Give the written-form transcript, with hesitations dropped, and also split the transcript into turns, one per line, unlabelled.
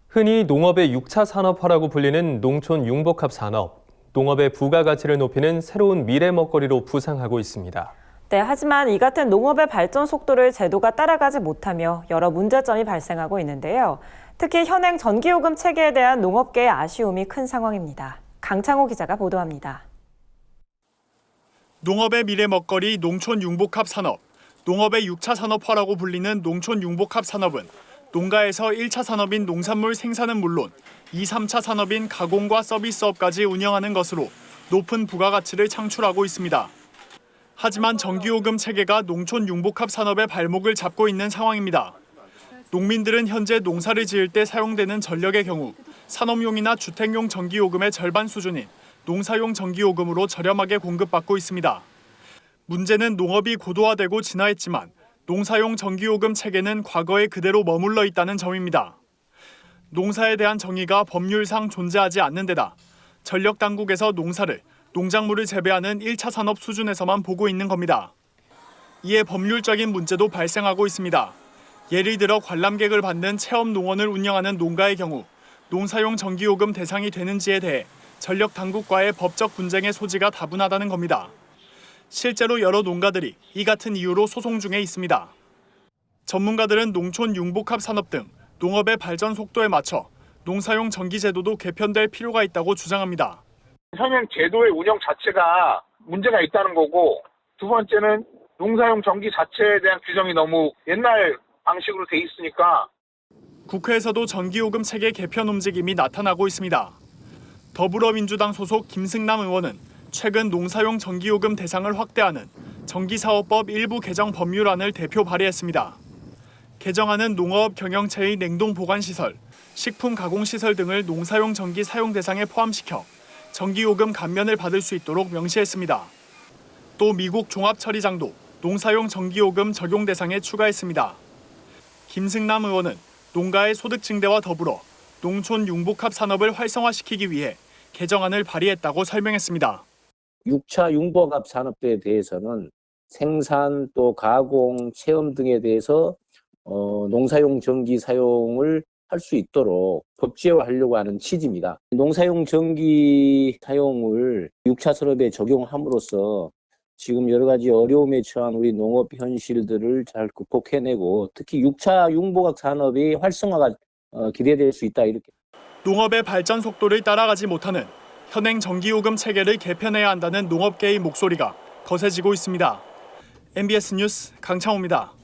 흔히 농업의 6차 산업화라고 불리는 농촌 융복합 산업, 농업의 부가가치를 높이는 새로운 미래 먹거리로 부상하고 있습니다.
네, 하지만 이 같은 농업의 발전 속도를 제도가 따라가지 못하며 여러 문제점이 발생하고 있는데요. 특히 현행 전기요금 체계에 대한 농업계의 아쉬움이 큰 상황입니다. 강창호 기자가 보도합니다.
농업의 미래 먹거리 농촌 융복합 산업, 농업의 6차 산업화라고 불리는 농촌 융복합 산업은 농가에서 1차 산업인 농산물 생산은 물론 2, 3차 산업인 가공과 서비스업까지 운영하는 것으로 높은 부가가치를 창출하고 있습니다. 하지만 전기요금 체계가 농촌 융복합 산업의 발목을 잡고 있는 상황입니다. 농민들은 현재 농사를 지을 때 사용되는 전력의 경우 산업용이나 주택용 전기요금의 절반 수준인 농사용 전기요금으로 저렴하게 공급받고 있습니다. 문제는 농업이 고도화되고 진화했지만 농사용 전기요금 체계는 과거에 그대로 머물러 있다는 점입니다. 농사에 대한 정의가 법률상 존재하지 않는 데다 전력 당국에서 농사를 농작물을 재배하는 1차 산업 수준에서만 보고 있는 겁니다. 이에 법률적인 문제도 발생하고 있습니다. 예를 들어 관람객을 받는 체험 농원을 운영하는 농가의 경우 농사용 전기요금 대상이 되는지에 대해 전력 당국과의 법적 분쟁의 소지가 다분하다는 겁니다. 실제로 여러 농가들이 이 같은 이유로 소송 중에 있습니다. 전문가들은 농촌 융복합 산업 등 농업의 발전 속도에 맞춰 농사용 전기 제도도 개편될 필요가 있다고 주장합니다.
현행 제도의 운영 자체가 문제가 있다는 거고, 두 번째는 농사용 전기 자체에 대한 규정이 너무 옛날 방식으로 돼 있으니까.
국회에서도 전기요금 체계 개편 움직임이 나타나고 있습니다. 더불어민주당 소속 김승남 의원은 최근 농사용 전기요금 대상을 확대하는 전기사업법 일부 개정 법률안을 대표 발의했습니다. 개정안은 농업 경영체의 냉동 보관시설, 식품 가공시설 등을 농사용 전기 사용 대상에 포함시켜 전기요금 감면을 받을 수 있도록 명시했습니다. 또 미국 종합처리장도 농사용 전기요금 적용 대상에 추가했습니다. 김승남 의원은 농가의 소득 증대와 더불어 농촌 융복합 산업을 활성화시키기 위해 개정안을 발의했다고 설명했습니다.
6차 융복합 산업에 대해서는 생산 또 가공, 체험 등에 대해서 농사용 전기 사용을 할 수 있도록 법제화하려고 하는 취지입니다. 농사용 전기 사용을 6차 산업에 적용함으로써 지금 여러 가지 어려움에 처한 우리 농업 현실들을 잘 극복해내고 특히 6차 융복합 산업의 활성화가 기대될 수 있다 이렇게.
농업의 발전 속도를 따라가지 못하는 현행 전기요금 체계를 개편해야 한다는 농업계의 목소리가 거세지고 있습니다. MBS 뉴스 강창호입니다.